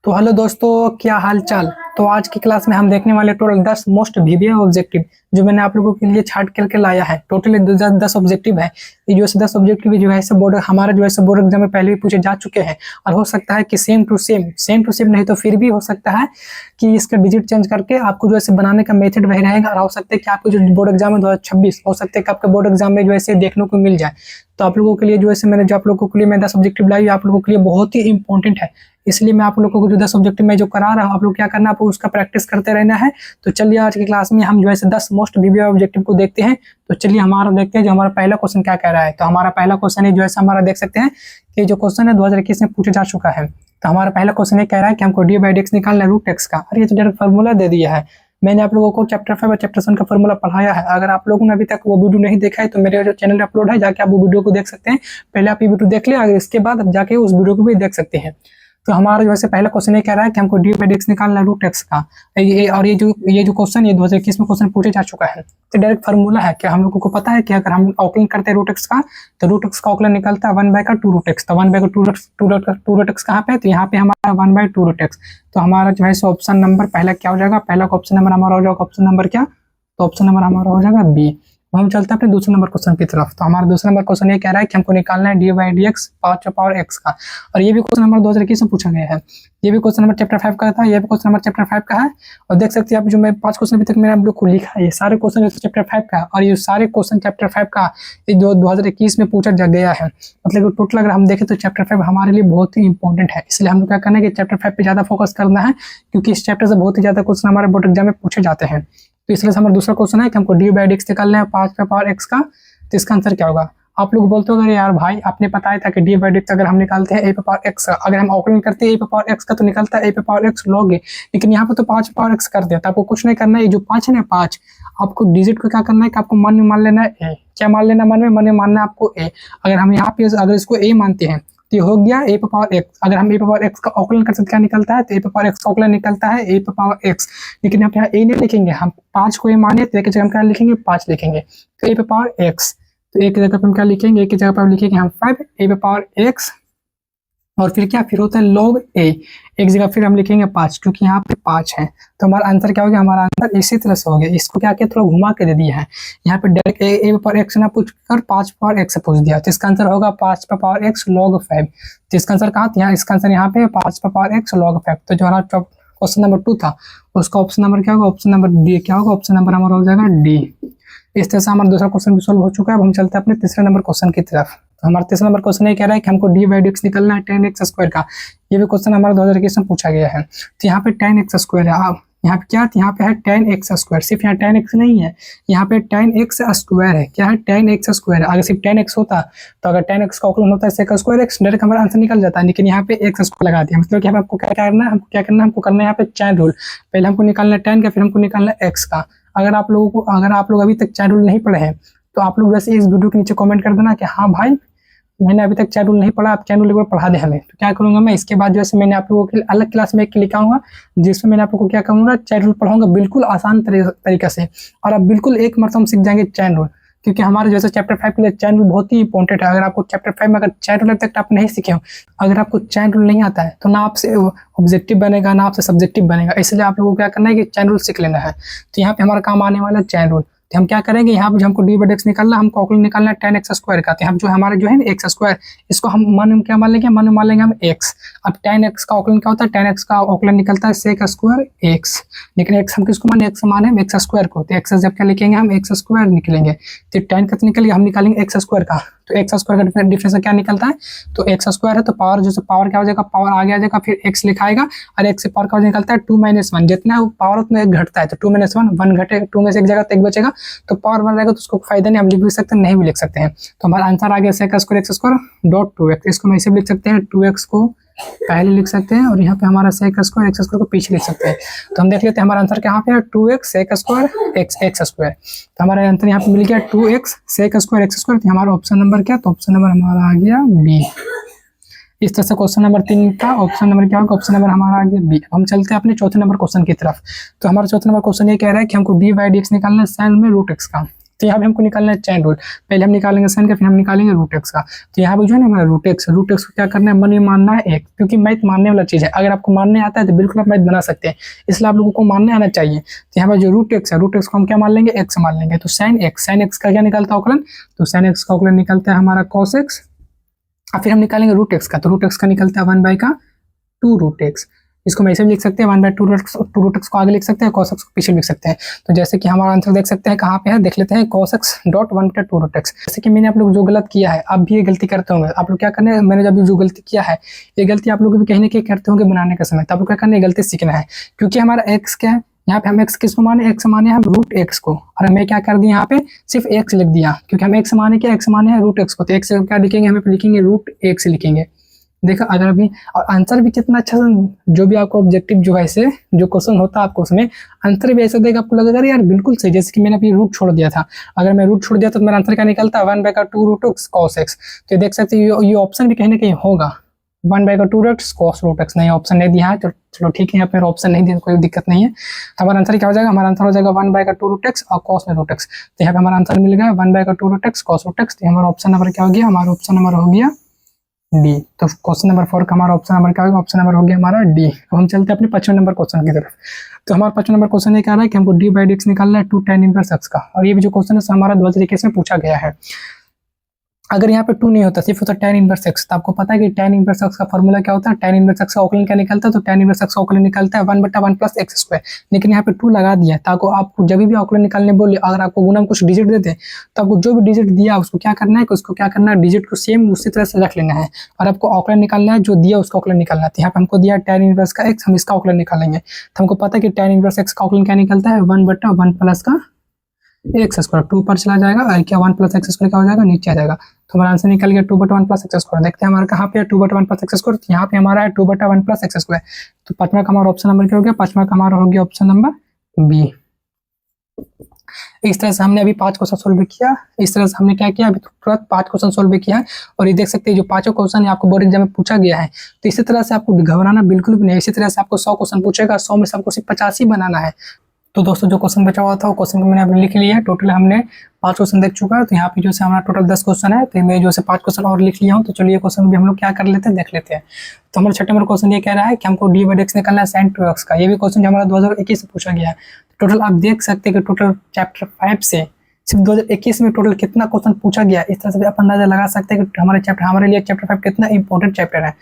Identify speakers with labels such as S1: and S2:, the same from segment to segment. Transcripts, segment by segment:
S1: तो हेलो दोस्तों, क्या हाल चाल। तो आज की क्लास में हम देखने वाले टोटल 10 मोस्ट वीवीआई ऑब्जेक्टिव जो मैंने आप लोगों के लिए छाट करके लाया है। टोटल 10 ऑब्जेक्टिव है। ये जो 10 ऑब्जेक्टिव जो है सब बोर्ड हमारा जो है बोर्ड एग्जाम में पहले भी पूछे जा चुके हैं और हो सकता है कि सेम टू सेम नहीं तो फिर भी हो सकता है कि इसका डिजिट चेंज करके आपको जो है बनाने का मेथड वही रहेगा और हो सकता है कि आपको जो बोर्ड एग्जाम है 2026 हो सकता है कि आपके बोर्ड एग्जाम में जो है देखने को मिल जाए। तो आप लोगों के लिए जो है मैंने जो आप लोगों के लिए मैं 10 ऑब्जेक्टिव लाई आप लोगों के लिए बहुत ही इंपॉर्टेंट है। इसलिए मैं आप लोगों को जो 10 ऑब्जेक्टिव में जो करा रहा हूँ आप लोग क्या करना, आपको उसका प्रैक्टिस करते रहना है। तो चलिए आज की क्लास में हम जो है 10 मोस्ट वीवीआई ऑब्जेक्टिव को देखते हैं। तो चलिए हमारा देखते हैं जो हमारा पहला क्वेश्चन क्या कह रहा है। तो हमारा पहला क्वेश्चन है जो है हमारा देख सकते हैं कि जो क्वेश्चन है 2021 में पूछा जा चुका है। तो हमारा पहला क्वेश्चन ये कह रहा है कि हमको डी बाई डी एक्स निकालना है रूट एक्स का। और ये तो डायरेक्ट फार्मूला दे दिया है। मैंने आप लोगों को चैप्टर 5 और चैप्टर 7 का फार्मूला पढ़ाया है। अगर आप लोगों ने अभी तक वो वीडियो नहीं देखा है तो मेरे जो चैनल अपलोड है जाके आप वो वीडियो को देख सकते हैं। पहले आप ये वीडियो देख ले, अगर इसके बाद आप जाके उस वीडियो को भी देख सकते हैं। तो हमारा जो है पहला क्वेश्चन ये कह रहा है कि हमको डी बाई डी एक्स निकालना है रूट एक्स का। ये जो क्वेश्चन ये 2021 में क्वेश्चन पूछे जा चुका है। तो डायरेक्ट फार्मूला है क्या हम लोगों को पता है कि अगर हम आउटलाइन करते हैं रूट एक्स का तो रूट एक्स का आउटलाइन निकलता है 1 बाय का 2 रूट एक्स। तो 1 बाय का 2 रूट एक्स कहाँ पे है, तो यहाँ पे हमारा 1 बाय 2 रूट एक्स। तो हमारा जो है ऑप्शन नंबर पहला क्या हो जाएगा, पहला का ऑप्शन नंबर हमारा हो जाएगा ऑप्शन नंबर क्या, तो ऑप्शन नंबर हमारा हो जाएगा बी। हम चलते हैं अपने दूसरे नंबर क्वेश्चन की तरफ। तो हमारा दूसरा नंबर क्वेश्चन ये कह रहा है कि हमको निकालना है D by D x power x का। और ये भी क्वेश्चन नंबर 2021 में पूछा गया है। ये भी क्वेश्चन नंबर चैप्टर 5 का था, ये भी क्वेश्चन नंबर चैप्टर 5 का है। और देख सकते हैं आप जो मैं 5 क्वेश्चन अभी तक मैंने आप लोग को लिखा है ये सारे क्वेश्चन चैप्टर 5 का और ये सारे क्वेश्चन चैप्टर 5 का ये 2021 में पूछा जा गया है। मतलब टोटल अगर हम देखें तो चैप्टर 5 हमारे लिए बहुत ही इंपॉर्टेंट है। इसलिए हम लोग क्या करना है कि चैप्टर 5 पे ज्यादा फोकस करना है क्योंकि इस चैप्टर से बहुत ही ज्यादा क्वेश्चन हमारे बोर्ड एग्जाम में पूछे जाते हैं। तो इसलिए हमारा दूसरा क्वेश्चन है कि हमको डी बाई डी एक्स निकालना है 5 पे पावर एक्स का। तो इसका आंसर क्या होगा। आप लोग बोलते हो अगर यार भाई आपने बताया था कि डी बाई डी एक्स अगर हम निकालते हैं ए पे पावर एक्स का, अगर हम आउटलाइन करते हैं ए पे पावर एक्स का तो निकलता है ए पे पावर एक्स लॉग ए। लेकिन यहाँ पे तो 5 पे पावर एक्स कर दिया। तो आपको कुछ नहीं करना है, ये जो 5 है ना 5 आपको डिजिट को क्या करना है कि आपको मन में मान लेना है ए। क्या मान लेना मन में मानना है आपको ए। अगर हम यहाँ पे अगर इसको ए मानते हैं तो ये हो गया ए पे पावर एक्स। अगर हम ए पे पावर एक्स का आउटलाइन कर सकते क्या निकलता है, तो ए पे पावर एक्स का आउटलाइन निकलता है ए पे पावर एक्स। लेकिन यहाँ पे ए नहीं लिखेंगे, हम 5 को ए माने तो एक जगह हम क्या लिखेंगे 5 लिखेंगे। तो ए पे पावर एक्स, तो एक जगह पे हम क्या लिखेंगे, एक जगह पे हम लिखेंगे हम 5 ए पे पावर एक्स और फिर क्या फिर होता है लॉग ए। एक जगह फिर हम लिखेंगे 5 क्योंकि यहाँ पे 5 है। तो हमारा आंसर क्या हो गया, हमारा आंसर इसी तरह से हो गया। इसको क्या किया थोड़ा घुमा के दे दिया है। यहाँ पे डायरेक्ट ए पे पावर एक्स ना पूछ कर 5 पावर एक्स से पूछ दिया। तो इसका आंसर होगा 5 पे पावर एक्स लॉग 5। तो इसका आंसर कहाँ था, इसका आंसर यहाँ पे 5 पे पावर एक्स लॉग 5। तो जो हमारा क्वेश्चन नंबर 2 था उसका ऑप्शन नंबर क्या होगा, ऑप्शन नंबर डी क्या होगा, ऑप्शन नंबर हमारा हो जाएगा डी। इस तरह से हमारा दूसरा क्वेश्चन भी सॉल्व हो चुका है। अब हम चलते हैं अपने तीसरे नंबर क्वेश्चन की तरफ। तो हमारा तीसरा नंबर क्वेश्चन ये कह रहा है कि हमको डी बाई डी एक्स निकलना है tan x स्क्वायर का। ये भी क्वेश्चन हमारा 2021 में पूछा गया है। तो यहाँ पे tan x स्क्वायर है। अब यहाँ पे क्या, यहाँ पे है tan x स्क्वायर। सिर्फ यहाँ tan x नहीं है, यहाँ पे tan x स्क्वायर है। क्या है tan x स्क्वायर है। अगर सिर्फ tan x होता तो अगर tan x का आउटलाइन होता है sec स्क्वायर x डायरेक्ट हमारा आंसर निकल जाता है। लेकिन यहाँ पे x स्क्वायर लगा दिया। मतलब कि हमको क्या करना है, हमको करना है यहाँ पे चैन रूल। पहले हमको निकालना है tan का, फिर हमको निकालना है x का। अगर आप लोग अभी तक चैन रूल नहीं पढ़े हैं तो आप लोग वैसे इस वीडियो के नीचे कमेंट कर देना कि हाँ भाई मैंने अभी तक चैन रूल नहीं पढ़ा, आप चैन रूल एक बार पढ़ा दे हमें। तो क्या करूंगा मैं इसके बाद जैसे मैंने आप लोगों के लिए अलग क्लास में एक लिखाऊंगा जिसमें मैंने आप लोगों को क्या करूंगा चैन रूल पढ़ाऊंगा बिल्कुल आसान तरीके से और आप बिल्कुल एक मरतबा सीख जाएंगे चैन रूल। क्योंकि हमारे जैसे चैप्टर 5 के लिए चैन रूल बहुत ही इंपॉर्टेंट है। अगर आपको चैप्टर 5 में अगर चैन रूल अभी तक आप नहीं सीखे हो, अगर आपको चैन रूल नहीं आता है तो ना आपसे ऑब्जेक्टिव बनेगा ना आपसे सब्जेक्टिव बनेगा। इसलिए आप लोगों को क्या करना है कि चैन रूल सीख लेना है। तो यहाँ पे हमारा काम आने वाला है चैन रूल। तो हम क्या करेंगे, यहाँ पे हमको डी बाई डी एक्स निकालना, हमको आउटलाइन निकालना है tan x स्क्वायर का। तो हम जो हमारा जो है ना x स्क्वायर, इसको हम मन में क्या मान लेंगे, मन में मान लेंगे हम x। अब tan x का आउटलाइन क्या होता है, tan x का आउटलाइन निकलता है sec स्क्वायर x। लेकिन x हम किसको माने, x माने हम x स्क्वायर को। तो x जब क्या लिखेंगे हम x स्क्वायर निकलेंगे। तो tan का निकल गया, हम निकालेंगे x स्क्वायर का। तो x स्क्वायर का डिफरेंस क्या निकलता है, तो x स्क्वायर है तो पावर जो पावर क्या हो जाएगा, पावर आगे आ जाएगा फिर x लिखाएगा और x से पावर का निकलता है 2 - 1। जितना पावर उतना एक घटता है। तो 2 - 1 घटे 2 में से एक जगह तो एक बचेगा। तो पावर बन जाएगा तो उसको फायदा नहीं, हम लिख भी सकते हैं नहीं भी लिख सकते हैं। तो हमारा आंसर आ गया sec square x square dot 2x। इसको मैं ऐसे भी लिख सकते हैं 2x को पहले लिख सकते हैं और यहाँ पे हमारा sec स्क्वायर x स्क्वायर को पीछे लिख सकते हैं। तो हम देख लेते हैं हमारा आंसर कहाँ पे है 2x sec square x square. तो हमारा आंसर यहाँ पे मिल गया 2x sec square x square. तो हमारा ऑप्शन नंबर क्या, तो ऑप्शन नंबर हमारा आ गया बी। इस तरह से क्वेश्चन नंबर 3 का ऑप्शन नंबर क्या होगा, ऑप्शन नंबर हमारा आ गया बी। हम चलते हैं अपने चौथे नंबर क्वेश्चन की तरफ। तो हमारा चौथा नंबर क्वेश्चन ये कह रहा है कि हमको डी बाई डी एक्स निकालना है साइन में रूट एक्स का। तो यहाँ पे हमको निकालना है चैन रूल। पहले हम निकालेंगे साइन का, फिर हम निकालेंगे रूट एक्स का। तो यहाँ पे जो है ना हमारा रूट एक्स को क्या करना है, मन में मानना है एक, क्योंकि मैथ मानने वाला चीज़ है। अगर आपको मानने आता है तो बिल्कुल आप मैथ बना सकते हैं, इसलिए आप लोगों को मानने आना चाहिए। तो यहाँ पर जो रूट एक्स है, रूट एक्स को हम क्या मान लेंगे, एक्स मान लेंगे। तो साइन एक्स का क्या निकलता है अवकलन, तो साइन एक्स का अवकलन निकलता है हमारा कॉस एक्स। और फिर हम निकालेंगे रूट एक्स का, तो रूट एक्स का निकलता है 1/2√x। इसको हम ऐसे भी लिख सकते हैं 1/2√x को आगे लिख सकते हैं, cos x को पीछे लिख सकते हैं। तो जैसे कि हमारा आंसर देख सकते हैं कहाँ पे है, देख लेते हैं, cos x डॉट 1/2√x। जैसे कि मैंने आप लोग जो गलत किया है, आप भी ये गलती करते होंगे। आप लोग क्या करना है, मैंने जब जो गलती किया है, ये गलती आप लोग भी कहीं ना कहीं करते होंगे बनाने के समय। तो आप लोग क्या करना है, गलती सीखना है। क्योंकि हमारा x क्या है, यहाँ पे हम x किसको माने, x माने हम रूट x को, और हमें क्या कर दिया यहाँ पे सिर्फ x लिख दिया, क्योंकि हम x माने क्या, x माने है रूट x को। तो x क्या लिखेंगे, हमें लिखेंगे रूट x लिखेंगे। देखो अगर अभी, और आंसर भी कितना अच्छा, जो भी आपको ऑब्जेक्टिव जो है से जो क्वेश्चन होता है आपको उसमें आंसर भी ऐसा देगा, आपको लगेगा यार बिल्कुल सही। जैसे कि मैंने अभी रूट छोड़ दिया था, अगर मैं रूट छोड़ दिया तो मेरा आंसर क्या निकलता है, 1/2√x cos x। तो देख सकते हैं ये ऑप्शन भी कहीं ना कहीं होगा, 1/2√x cos √x। नहीं, ऑप्शन नहीं दिया है तो चलो ठीक है, यहाँ पर ऑप्शन नहीं दिया कोई दिक्कत नहीं है। तो हमारा आंसर क्या हो जाएगा, हमारा आंसर हो जाएगा 1/2√x और cos √x। तो यहाँ पे हमारा आंसर मिल गया 1/2√x cos √x। तो हमारा ऑप्शन नंबर क्या हो गया, हमारा ऑप्शन नंबर हो गया डी। तो क्वेश्चन नंबर 4 का हमारा ऑप्शन नंबर क्या होगा, ऑप्शन नंबर हो गया हमारा डी। अब हम चलते हैं अपने 55 नंबर क्वेश्चन की तरफ। तो हमारा 55 नंबर क्वेश्चन ये कह रहा है कि हमको d/dx निकालना है 2 tan इनवर्स x का। और ये भी जो क्वेश्चन है हमारा 2 तरीके से पूछा गया है। अगर यहाँ पे 2 नहीं होता, सिर्फ होता tan इनवर्स x, तो आपको पता है कि tan इनवर्स x का फॉर्मूला क्या होता है, tan इनवर्स x का अवकलन क्या निकलता है, तो tan इनवर्स x का अवकलन निकलता है 1/1 + x²। लेकिन यहाँ पे 2 लगा दिया ताकि आपको जब भी अवकलन निकालने बोले, अगर आपको गुणा में कुछ डिजिट देते तो आपको जो भी डिजिट दिया उसको क्या करना है, उसको क्या करना है, डिजिट को सेम उसी तरह से रख लेना है, और आपको अवकलन निकालना है जो दिया उसका अवकलन निकालना है। यहाँ पे हमको दिया tan इनवर्स का x, हम इसका अवकलन निकालेंगे। तो हमको पता है कि tan इनवर्स x का अवकलन क्या निकलता है, 1/1 + x²। 2 पर चला जाएगा और क्या 1 + x² क्या हो जाएगा, नीचे आ जाएगा। तो हमारा आंसर निकल गया 2/1 + x²। देखते हैं हमारा कहाँ पे है 2/1 + x²। तो यहाँ पे हमारा है 2/1 + x²। तो 5वां का हमारा ऑप्शन नंबर क्या हो गया, 5वां का हमारा हो गया ऑप्शन नंबर बी। इस तरह से हमने अभी 5 क्वेश्चन सोल्व किया। इस तरह से हमने क्या किया, अभी तुरंत 5 क्वेश्चन सोल्व किया है। और ये देख सकते हैं जो 5 क्वेश्चन आपको बोर्ड एग्जाम में पूछा गया है। तो इसी तरह से आपको घबराना बिल्कुल भी नहीं। इसी तरह से आपको 100 क्वेश्चन पूछेगा, 100 में से आपको सिर्फ 50 ही बनाना है। तो दोस्तों जो क्वेश्चन बचा हुआ था वो क्वेश्चन को मैंने अभी लिख लिया है। टोटल हमने 5 क्वेश्चन देख चुका है। तो यहाँ पे जो है हमारा टोटल 10 क्वेश्चन है। तो मैं जो है 5 क्वेश्चन और लिख लिया हूँ। तो चलिए क्वेश्चन भी हम लोग क्या कर लेते हैं, देख लेते हैं। तो हमारा 6 नंबर क्वेश्चन ये कह रहा है कि हमको d/x निकालना है sin 2x का। ये भी क्वेश्चन जो हमारा 2021 से पूछा गया है। टोटल आप देख सकते हैं कि टोटल चैप्टर 5 से सिर्फ 2021 में टोटल कितना क्वेश्चन पूछा गया। इस तरह से आप अंदाजा लगा सकते हैं कि हमारे लिए चैप्टर 5 कितना इंपॉर्टेंट चैप्टर है।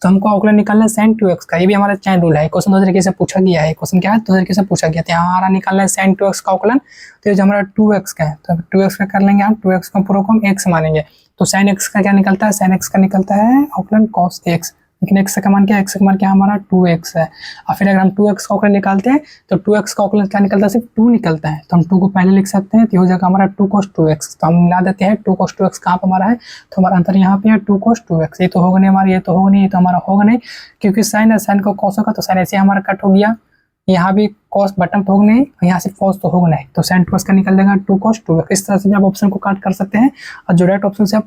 S1: तो हमको अवकलन निकालना है sin 2x का। ये भी हमारा चैन रूल है। क्वेश्चन 2 तरीके से पूछा गया है। क्वेश्चन क्या है, 2 तरीके से पूछा गया। तो हमारा निकालना है sin 2x का अवकलन। तो ये जो हमारा 2x का है, तो 2x का कर लेंगे हम, 2x का पूरा को हम x मानेंगे। तो sin x का क्या निकलता है, sin x का निकलता है अवकलन cos x। लेकिन x का मान क्या है, x का मान क्या हमारा 2x है। और फिर अगर हम 2x का अवकलन निकालते हैं तो 2x का अवकलन क्या निकलता है, सिर्फ 2 निकलता है। तो हम 2 को पहले लिख सकते हैं। तो हो जाएगा हमारा 2 cos 2x। तो हम मिला देते हैं 2 cos 2x कहाँ पर हमारा है, तो हमारा आंसर यहाँ पे है 2 cos 2x। ये तो होगा नहीं हमारा, ये तो होगा नहीं, ये तो हमारा होगा नहीं, क्योंकि साइन है, साइन को cos होगा तो साइन ऐसे हमारा कट हो गया। यहाँ भी cos बटन तो होगा नहीं, यहाँ से cos तो होगा नहीं। तो sin 2x का निकल जाएगा 2 cos 2x। इस तरह से आप ऑप्शन को काट कर सकते हैं और जो राइट ऑप्शन से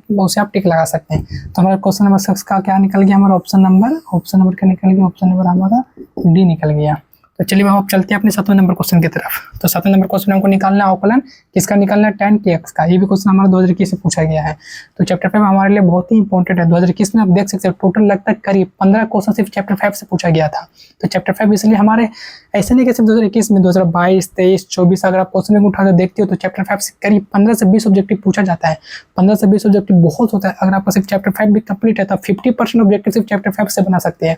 S1: आप टिक लगा सकते हैं। तो हमारा क्वेश्चन नंबर 6 का क्या निकल गया, हमारा ऑप्शन नंबर क्या निकल गया, ऑप्शन नंबर हमारा डी निकल गया। तो चलिए हम अब चलते हैं अपने 7वें नंबर क्वेश्चन की तरफ। तो 7वें नंबर क्वेश्चन हमको निकालना है अवकलन किसका निकालना है, tan के x का। ये भी क्वेश्चन हमारा 2021 से पूछा गया है। तो चैप्टर 5 हमारे लिए बहुत ही इंपॉर्टेंट है। 2021 में आप देख सकते हैं टोटल लगता है करीब 15 क्वेश्चन सिर्फ चैप्टर 5 से पूछा गया था। तो चैप्टर 5 इसलिए हमारे ऐसे नहीं कि सिर्फ 2021 में, 2022, 23, 24 अगर आप क्वेश्चन में उठा कर देखते हो तो चैप्टर 5 से करीब 15 से 20 ऑब्जेक्टिव पूछा जाता है। 15 से 20 ऑब्जेक्टिव बहुत होता है। अगर आपका सिर्फ चैप्टर 5 भी कंप्लीट है तो 50% ऑब्जेक्टिव सिर्फ चैप्टर 5 से बना सकते हैं।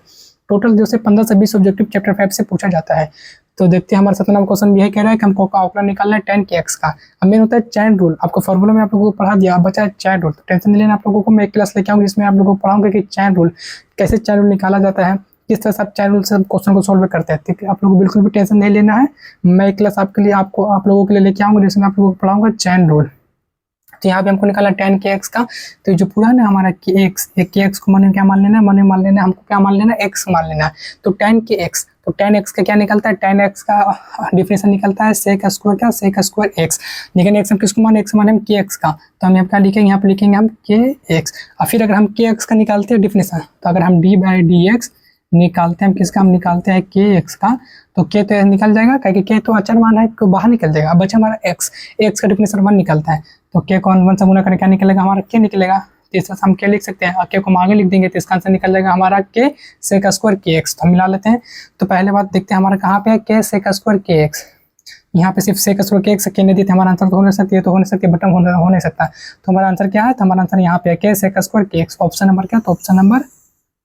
S1: टोटल जो से 15 से 20 ऑब्जेक्टिव चैप्टर 5 से पूछा जाता है। तो देखते हैं हमारा 7वां नंबर क्वेश्चन भी है, कह रहा है कि हमको अवकलन निकालना है tan के x का। अब मेन होता है चैन रूल। आपको फॉर्मूला में आप लोगों को पढ़ा दिया, अब बचा है चैन रूल। तो टेंशन नहीं लेना, आप लोगों को मैं एक क्लास लेके आऊँगा जिसमें आप लोगों को पढ़ाऊंगा कि चैन रूल कैसे, चैन रूल निकाला जाता है, किस तरह से आप चैन रूल से क्वेश्चन को सोल्व करते हैं। ठीक है, आप लोगों को बिल्कुल भी टेंशन नहीं लेना है। मैं एक क्लास आपके लिए आप लोगों के लिए लेके आऊँगा जिसमें आप लोगों को पढ़ाऊंगा चैन रूल। तो यहाँ पे हमको निकाला tan के x का। तो जो पूरा ना हमारा के x को मन क्या मान लेना है, मन मान लेना है, हमको क्या मान लेना है, x मान लेना है। तो tan के x, तो tan x का क्या निकलता है, tan x का डिफिनेशन निकलता है sec स्क्वायर क्या, sec स्क्वायर x। लेकिन x हम किसको माने, x माने हम के x का। तो हम यहाँ क्या लिखेंगे, यहाँ पे लिखेंगे हम के x। और फिर अगर हम के x का निकालते हैं डिफिनेशन, तो अगर हम d/dx निकालते हैं हम किसका, हम निकालते हैं के एक्स का। तो के तो निकल जाएगा, क्योंकि के तो अचर मान है, तो बाहर निकल जाएगा। अब बचा हमारा एक्स, एक्स का डिफिनेशन 1 निकलता है, तो के को 1 से गुना करके क्या निकलेगा, हमारा के निकलेगा। तो इस तरह से हम के लिख सकते हैं, और के को हम आगे लिख देंगे तो इसका आंसर निकल जाएगा हमारा के सेक स्क्वायर के एक्स। तो हम मिला लेते हैं। तो पहले बात देखते हैं हमारा कहाँ पे है, के सेक स्क्वायर के एक्स। यहाँ पे सिर्फ सेक स्क्वायर के एक्स के नहीं देते, हमारा आंसर तो हो नहीं सकती है, तो हो नहीं सकती, बटन हो नहीं सकता। तो हमारा आंसर क्या है, तो हमारा आंसर यहाँ पे है के सेक स्क्वायर के एक्स। ऑप्शन नंबर क्या, तो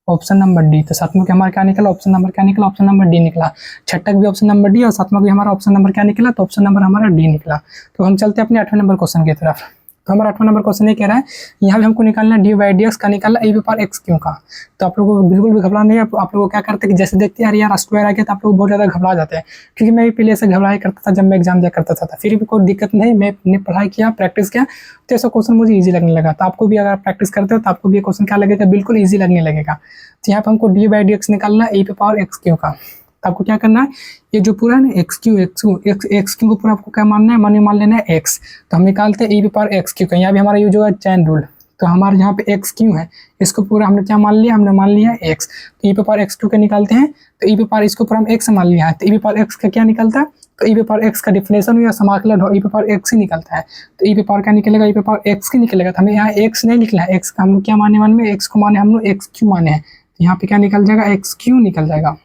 S1: ऑप्शन नंबर डी। तो सातवां के हमारा क्या निकला, ऑप्शन नंबर क्या निकला, ऑप्शन नंबर डी निकला। छठा भी ऑप्शन नंबर डी और सातवां भी हमारा ऑप्शन नंबर क्या निकला, तो ऑप्शन नंबर हमारा डी निकला। तो हम चलते हैं अपने 8वें नंबर क्वेश्चन की तरफ। तो हमारा 8वां नंबर क्वेश्चन ये कह रहा है, यहाँ भी हमको निकालना डी बाई डी एक्स का निकालना ए पावर एक्स क्यों का। तो आप लोगों को बिल्कुल भी घबराना नहीं है। आप लोग क्या करते हैं कि जैसे देखते हैं यार स्क्वायर आ गया, तो आप लोग बहुत ज़्यादा घबरा जाते हैं, क्योंकि मैं भी पहले ऐसे घबराया करता था जब मैं एग्जाम दिया करता था। फिर भी कोई दिक्कत नहीं, मैंने पढ़ाई किया, प्रैक्टिस किया, तो ऐसा क्वेश्चन मुझे ईजी लगने लगा। तो आपको भी अगर आप प्रैक्टिस करते हो तो आपको भी ये क्वेश्चन क्या लगेगा, बिल्कुल ईजी लगने लगेगा। तो यहाँ पर हमको डी बाई डी एक्स निकालना है ए पावर एक्स क्यू का। तो आपको क्या करना है, ये जो पूरा है ना एक्स क्यू को पूरा आपको क्या मानना है, मान लेना है एक्स। तो हम निकालते हैं ई पावर एक्स क्यू का। यहाँ भी हमारा ये जो है चैन रूल, तो हमारे यहाँ पे एक्स क्यू है, इसको पूरा हमने क्या मान लिया, हमने मान लिया एक्स। तो ई पावर एक्स क्यू का निकालते हैं। तो ई पावर इसको पूरा हम एक्स मान लिया है, तो ई पावर एक्स का क्या निकलता है, तो ई पावर एक्स का डिफिनेशन या समाकलन ई पावर एक्स ही निकलता है। तो ई पावर क्या निकलेगा, ई पावर एक्स ही निकलेगा। तो हमें यहाँ एक्स नहीं लिखना है, एक्स का हम लोग क्या माने, मान में एक्स को माने हम लोग एक्स क्यू माने हैं। तो यहाँ पे क्या निकल जाएगा, एक्स क्यू निकल जाएगा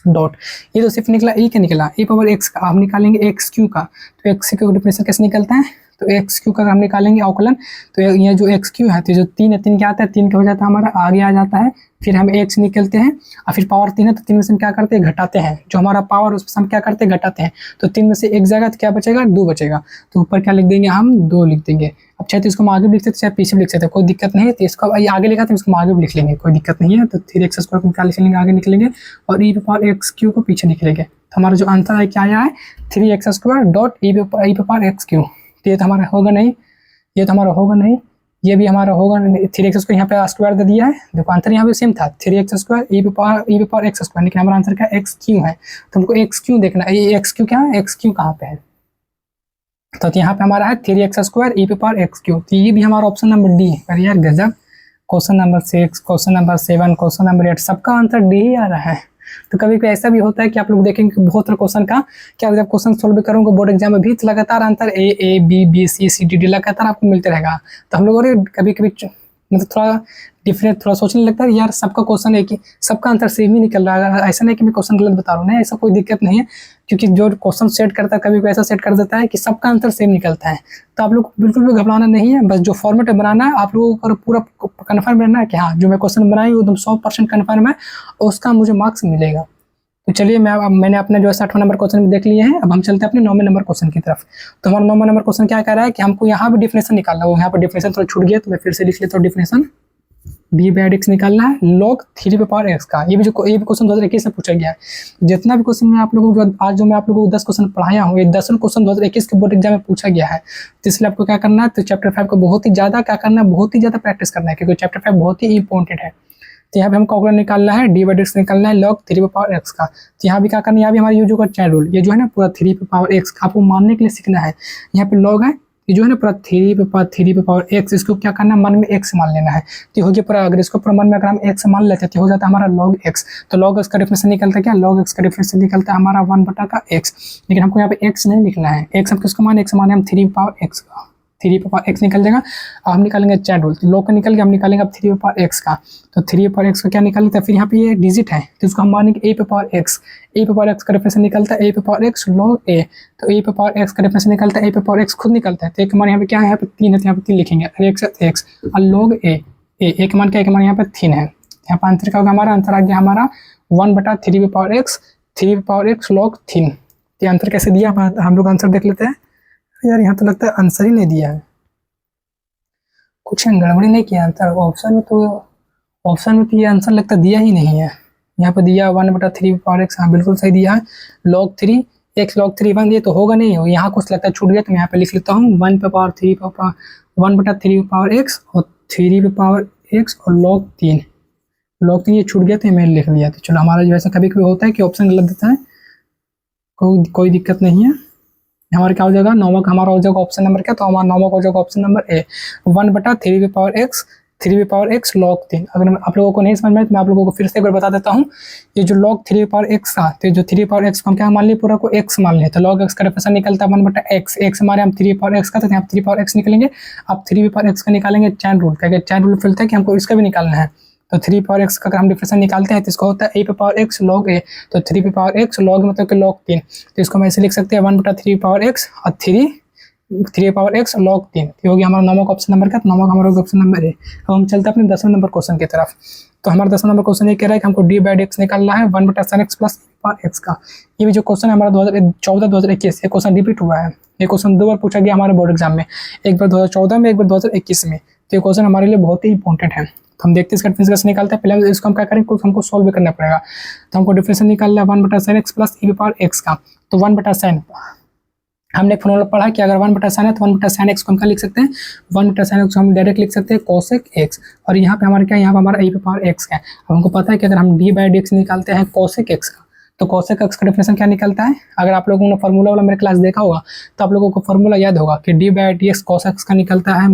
S1: डॉट। ये तो सिर्फ निकला, ई का निकला, ई पावर एक्स का। हम निकालेंगे एक्स क्यू का। तो एक्स क्यू का डिफिनेशन कैसे निकलता है, तो एक्स क्यू का हम निकालेंगे अवकलन। तो ये जो एक्स क्यू है, तो जो 3 है, 3 क्या आता है, 3 का हो जाता है हमारा आगे आ जाता है। फिर हम एक्स निकलते हैं, और फिर पावर 3 है, तो 3 में से हम क्या करते हैं, घटाते हैं। जो हमारा पावर उसमें हम क्या करते हैं, घटाते हैं। तो 3 में से 1 जाएगा तो क्या बचेगा, 2 बचेगा। तो ऊपर क्या लिख देंगे, हम 2 लिख देंगे। अब चाहे तो इसको हम आगे भी लिख सकते, चाहे पीछे भी लिख सकते हैं, कोई दिक्कत नहीं है। तो इसको आगे लिखा तो इसको आगे भी लिख लेंगे, कोई दिक्कत नहीं है। तो 3x स्क्वायर को क्या लिख लेंगे, आगे निकलेंगे, और ई पावर एक्स क्यू को पीछे निकलेंगे। तो हमारा जो आंसर है क्या आया है, 3x square dot E power x Q. तो ये तो हमारा होगा नहीं, ये तो हमारा होगा नहीं, ये भी हमारा होगा नहीं। 3x स्क्वायर यहाँ पे स्क्वायर दे दिया है, देखो आंसर यहाँ पे सेम था 3x स्क्वायर ई पावर एक्स स्क्वायर, लेकिन हमारा आंसर क्या एक्स क्यू है। तो हमको एक्स क्यू देखना है, ये एक्स क्यू क्या है, एक्स क्यू कहाँ पे है। तो यहाँ पे हमारा है 3x स्क्वायर ई पावर एक्स क्यू। तो ये भी हमारा ऑप्शन नंबर डी है। अरे यार गजब, question number 6, question number 7, question number 8, सबका आंसर डी ही आ रहा है। तो कभी कभी ऐसा भी होता है कि आप लोग देखेंगे कि बहुत सारे क्वेश्चन का क्या, जब क्वेश्चन सोल्व करूँगा बोर्ड एग्जाम में भी, तो लगातार answer A B B C C D D लगातार आपको मिलते रहेगा। तो हम लोगों ने कभी कभी मतलब थोड़ा डिफरेंट, थोड़ा सोचने लगता है यार सबका क्वेश्चन है कि सबका आंसर सेम ही निकल रहा है। ऐसा नहीं कि मैं क्वेश्चन गलत बता रहा हूँ, नहीं, ऐसा कोई दिक्कत नहीं है, क्योंकि जो क्वेश्चन सेट करता है कभी कोई ऐसा सेट कर देता है कि सबका आंसर सेम निकलता है। तो आप लोग बिल्कुल भी घबराना नहीं है, बस जो फॉर्मेट बनाना है आप लोगों को पूरा कन्फर्म रहना है कि हाँ जो मैं क्वेश्चन बनाई वो एकदम 100% कन्फर्म है, और उसका मुझे मार्क्स मिलेगा। तो चलिए मैंने अपने जो 60वां नंबर क्वेश्चन भी देख लिए हैं। अब हम चलते हैं अपने 9वें नंबर क्वेश्चन की तरफ। तो हमारा 9वां नंबर क्वेश्चन क्या कह रहा है कि हमको यहाँ भी डिफिनेशन निकालना है। यहाँ पर डिफिनेशन थोड़ा छूट गया, तो मैं फिर से लिख लेता हूँ डिफिनेशन। डी बाई एक्स निकालना है log 3 पावर एक्स का। ये भी क्वेश्चन 2021 से पूछा गया है। जितना भी क्वेश्चन मैं आप लोगों को आज जो मैं आप लोगों को 10 क्वेश्चन पढ़ाया हूँ, ये 10 क्वेश्चन 2021 के बोर्ड एग्जाम में पूछा गया है। तो इसलिए आपको क्या करना है, तो चैप्टर 5 को बहुत ही ज़्यादा क्या करना है, बहुत ही ज़्यादा प्रैक्टिस करना है, क्योंकि चैप्टर 5 बहुत ही इंपॉर्टेंट है। तो यहाँ पे हमको अवकलन निकालना है, डी बाई एक्स निकालना है log 3 पावर एक्स का। तो यहाँ भी क्या करना है, यहाँ भी हमारा यूज होगा चैन रूल। ये जो है ना पूरा 3 पावर एक्स आपको मानने के लिए सीखना है। यहाँ पे log है, ये जो है ना पूरा 3 पावर एक्स, इसको क्या करना है, मन में एक्स मान लेना है। तो हो गया पूरा, अगर इसको पूरा मन में अगर हम एक्स मान लेते हैं तो हो जाता है हमारा log x। तो log x का डिफरेंस निकलता है क्या, log x का डिफरेंस निकलता है हमारा 1/x। लेकिन हमको यहाँ पे x नहीं लिखना है, x हम किसको माने, x माने हम 3 पावर x का। 3 पावर x निकल जाएगा। अब हम निकालेंगे चैन रूल, तो log का निकल गया, हम निकालेंगे अब 3 पावर x का। तो 3 पावर x का क्या निकाल लेते हैं, फिर यहाँ पे ये डिजिट है तो इसको हम मानेंगे a power x। a power x का डिफरेंस निकलता है a power x log a। तो a पावर x का डिफरेंस निकलता है a पावर x खुद निकलता है। तो एक मान यहाँ पे क्या है, यहाँ पे 3 है, तो यहाँ पे 3 लिखेंगे, x और log a। एक मान क्या, एक मान यहाँ पे 3 है। यहाँ पर आंसर क्या होगा, हमारा आंसर आ गया हमारा 1/3 power x, 3 power x log 3। ये आंसर कैसे दिया, हम लोग आंसर देख लेते हैं। यार यहाँ तो लगता है आंसर ही नहीं दिया है, कुछ गड़बड़ी नहीं किया आंसर। ऑप्शन में तो ये आंसर लगता दिया ही नहीं है। यहाँ पर दिया 1/3 पावर x, हाँ बिल्कुल सही दिया है। log 3 x log 3 1, ये तो होगा नहीं, यहाँ कुछ लगता है छूट गया, तो मैं यहाँ पे लिख लेता हूँ 1/3 पावर x और 3 पावर x और log 3 ये छूट गया, तो मैंने लिख दिया। तो चलो हमारा जो ऐसा कभी कभी होता है कि ऑप्शन गलत देता है, कोई दिक्कत नहीं है। हमारा क्या हो जाएगा, 9वां का हमारा हो जाएगा ऑप्शन नंबर क्या, तो हमारा 9वां हो जाएगा option number A, 1/3 power x 3 log 3। अगर आप लोगों को नहीं समझ में तो मैं आप लोगों को फिर से एक बार बता देता हूँ। ये जो log 3x था, तो जो 3x को हम क्या मान लिए, पूरा को x मान लिए, तो log x का डेफिनेशन निकलता है 1/x। x हमारे हम 3x का, तो यहाँ 3x निकलेंगे। आप 3x का निकालेंगे चैन रूल, क्या चैन रूल फिलता है कि हमको इसका भी निकालना है। तो 3x का अगर हम डिफरेंस निकालते हैं तो इसको होता है a/x log a। तो 3x log मतलब कि log 3, तो इसको हम ऐसे लिख सकते हैं 1/3x और 3x log 3। ये हो गया हमारा 9वां ऑप्शन नंबर का, तो 9वां हमारा ऑप्शन नंबर है। अब हम चलते हैं अपने 10वें नंबर क्वेश्चन की तरफ। तो हमारा 10वां नंबर क्वेश्चन ये कह रहा है कि हमको d/dx निकालना है 1/sin x प्लस x का। ये भी जो क्वेश्चन है हमारा 2014-2021 ये क्वेश्चन रिपीट हुआ है। ये क्वेश्चन 2 बार पूछा गया हमारे बोर्ड एग्जाम में, एक बार 2014 में, एक बार 2021 में। तो ये क्वेश्चन हमारे लिए बहुत ही इंपॉर्टेंट है। तो हम देखते हैं इसका डिफरेंस कैसे निकालते हैं। पहले इसको हम क्या करेंगे, कुछ हमको सॉल्व भी करना पड़ेगा। तो हमको डिफरेंस निकालना है 1/sin x प्लस e/x का। तो 1/sin, हमने एक फॉर्मूला पढ़ा कि अगर 1/sin है तो 1/sin x को हम क्या लिख सकते हैं, 1/sin x को हम डायरेक्ट लिख सकते हैं cosec x। और यहाँ पे हमारा क्या है, यहाँ पे हमारा e/x है। अब हमको पता है कि अगर हम d/dx निकालते हैं cosec x का, तो cosec x का डिफरेंस क्या निकलता है। अगर आप लोगों ने फॉर्मूला वाला मेरे क्लास देखा होगा तो आप लोगों को फॉर्मूला याद होगा कि d/dx cosec x का निकलता है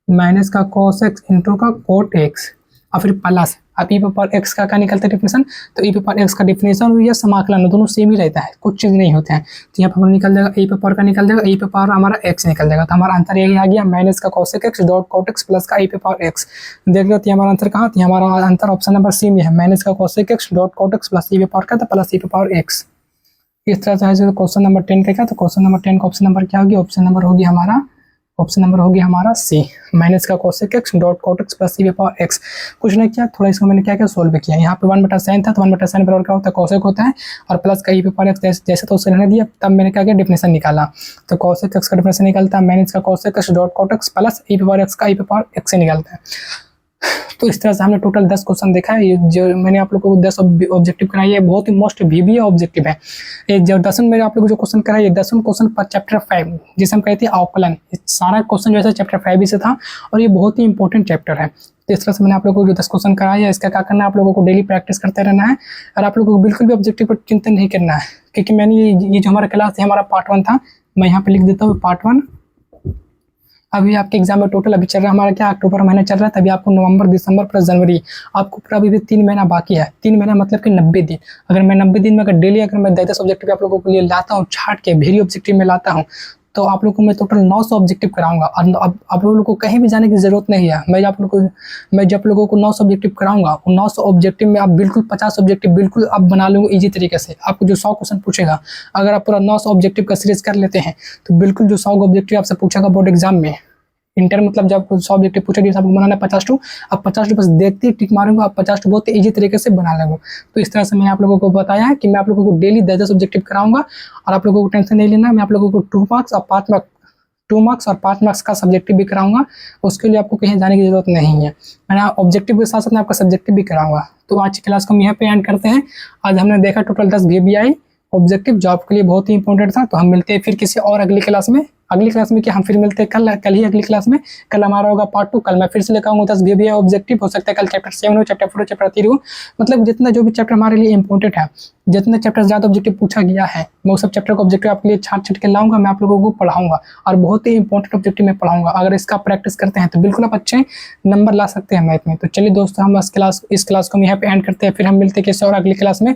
S1: माइनस का cos x इंटू का cot x और फिर प्लस अब e/x का क्या निकलता है डिफिनेशन। तो e/x का डिफिनेशन और ये समाकलन दोनों सेम ही रहता है, कुछ चीज़ नहीं होते हैं। तो यहाँ पर निकल जाएगा e/, का निकल जाएगा e/, हमारा x निकल जाएगा। तो हमारा आंसर यही आ गया माइनस का cosec x dot cot x plus का e/x। देख लो तो हमारा आंसर कहाँ, तो हमारा आंसर ऑप्शन नंबर सी में है, माइनस का cosec x dot cot x plus e/, का तो प्लस e/x। इस तरह से है क्वेश्चन नंबर 10 का। क्या, तो क्वेश्चन नंबर 10 का ऑप्शन नंबर क्या होगी, ऑप्शन नंबर होगी हमारा सी, माइनस का cosec x dot cot x plus e/x। कुछ नहीं किया, थोड़ा इसको मैंने क्या सोल्व किया। यहाँ पे 1/sin था, तो 1/sin बराबर क्या होता है, cosec होता है, और प्लस का e/x जैसे तो उससे रहने दिया। तब मैंने क्या किया, डिफिनेशन निकाला। तो cosec x का डिफिनेशन निकलता है माइनस का cosec x dot cot x plus e/x का e/x से निकलता है। तो इस तरह से हमने टोटल 10 क्वेश्चन देखा है। ये जो मैंने आप लोगों को 10 ऑब्जेक्टिव कराई है, बहुत ही मोस्ट VBA ऑब्जेक्टिव है। ये जो 10 मेरे आप लोगों को जो क्वेश्चन कराई है, 10 क्वेश्चन पर चैप्टर 5 जिसे हम कहते हैं अवकलन, सारा क्वेश्चन जो है चैप्टर 5 से था और ये बहुत ही इंपॉर्टेंट चैप्टर है। तो इस तरह से मैंने आप लोगों को जो 10 क्वेश्चन कराया है, इसका क्या करना है, आप लोगों को डेली प्रैक्टिस करते रहना है और आप लोगों को बिल्कुल भी ऑब्जेक्टिव पर चिंतन नहीं करना है। क्योंकि मैंने ये जो हमारा क्लास है, हमारा पार्ट 1 था, मैं यहाँ पे लिख देता हूँ पार्ट 1। अभी आपके एग्जाम में टोटल अभी चल रहा है हमारा क्या, अक्टूबर महीना चल रहा है, तभी आपको नवंबर, दिसंबर प्लस जनवरी, आपको पूरा अभी भी 3 महीना बाकी है। 3 महीना मतलब कि 90 दिन। अगर मैं 90 दिन में अगर डेली अगर मैं 10 ऑब्जेक्टिव आप लोगों के लिए लाता हूँ, छाट के वेरी ऑब्जेक्टिव में लाता हूँ, तो आप लोगों को मैं टोटल 900 ऑब्जेक्टिव कराऊंगा। और अब आप लोगों को कहीं भी जाने की जरूरत नहीं है। मैं जब लोगों को 900 ऑब्जेक्टिव कराऊंगा, 900 ऑब्जेक्टिव में आप बिल्कुल 50 ऑब्जेक्टिव बिल्कुल आप बना लोगे इजी तरीके से। आपको जो 100 क्वेश्चन पूछेगा, अगर आप पूरा 900 ऑब्जेक्टिव का सीरीज कर लेते हैं, तो बिल्कुल जो 100 ऑब्जेक्टिव आपसे पूछेगा बोर्ड एग्जाम में, इंटर मतलब जब 100 ऑब्जेक्टिव पूछेगी, आपको बनाना 50 अब 50 बस देखते ही टिक मारूंगा, आप 50 बहुत इजी तरीके से बना लेंगे। तो इस तरह से मैंने आप लोगों को बताया है कि मैं आप लोगों को डेली 10 ऑब्जेक्टिव कराऊंगा और आप लोगों को टेंशन नहीं लेना है। मैं आप लोगों को 2 मार्क्स और 5 मार्क्स का सब्जेक्टिव भी कराऊंगा। उसके लिए आपको कहीं जाने की जरूरत नहीं है। मैं ऑब्जेक्टिव के साथ साथ मैं आपका सब्जेक्टिव भी कराऊंगा। तो आज की क्लास को हम यहाँ पे एंड करते हैं। आज हमने देखा टोटल 10 VBI ऑब्जेक्टिव जो आपके लिए बहुत ही इंपॉर्टेंट था। तो हम मिलते हैं फिर किसी और अगली क्लास में। क्या हम फिर मिलते हैं कल ही अगली क्लास में। कल हमारा होगा पार्ट 2। कल मैं फिर से लेकर आऊँगा 10 VBI ऑब्जेक्टिव। हो सकता है कल चैप्टर 7 हो, चैप्टर 4 हो, चैप्टर 3 हो, मतलब जितना जो भी चैप्टर हमारे लिए इंपॉर्टेंट है, जितने चैप्टर ज़्यादा ऑब्जेक्टिव पूछा गया है, मैं उस सब चैप्टर का ऑब्जेक्टिव आपके लिए छाट के लाऊंगा। मैं आप लोगों को पढ़ाऊंगा और बहुत ही इंपॉर्टेंट ऑब्जेक्टिव में पढ़ाऊंगा। अगर इसका प्रैक्टिस करते हैं तो बिल्कुल आप अच्छे नंबर ला सकते हैं मैथ में। तो चलिए दोस्तों, हम इस क्लास को हम यहाँ पे एंड करते हैं। फिर हम मिलते हैं किसी और अगली क्लास में।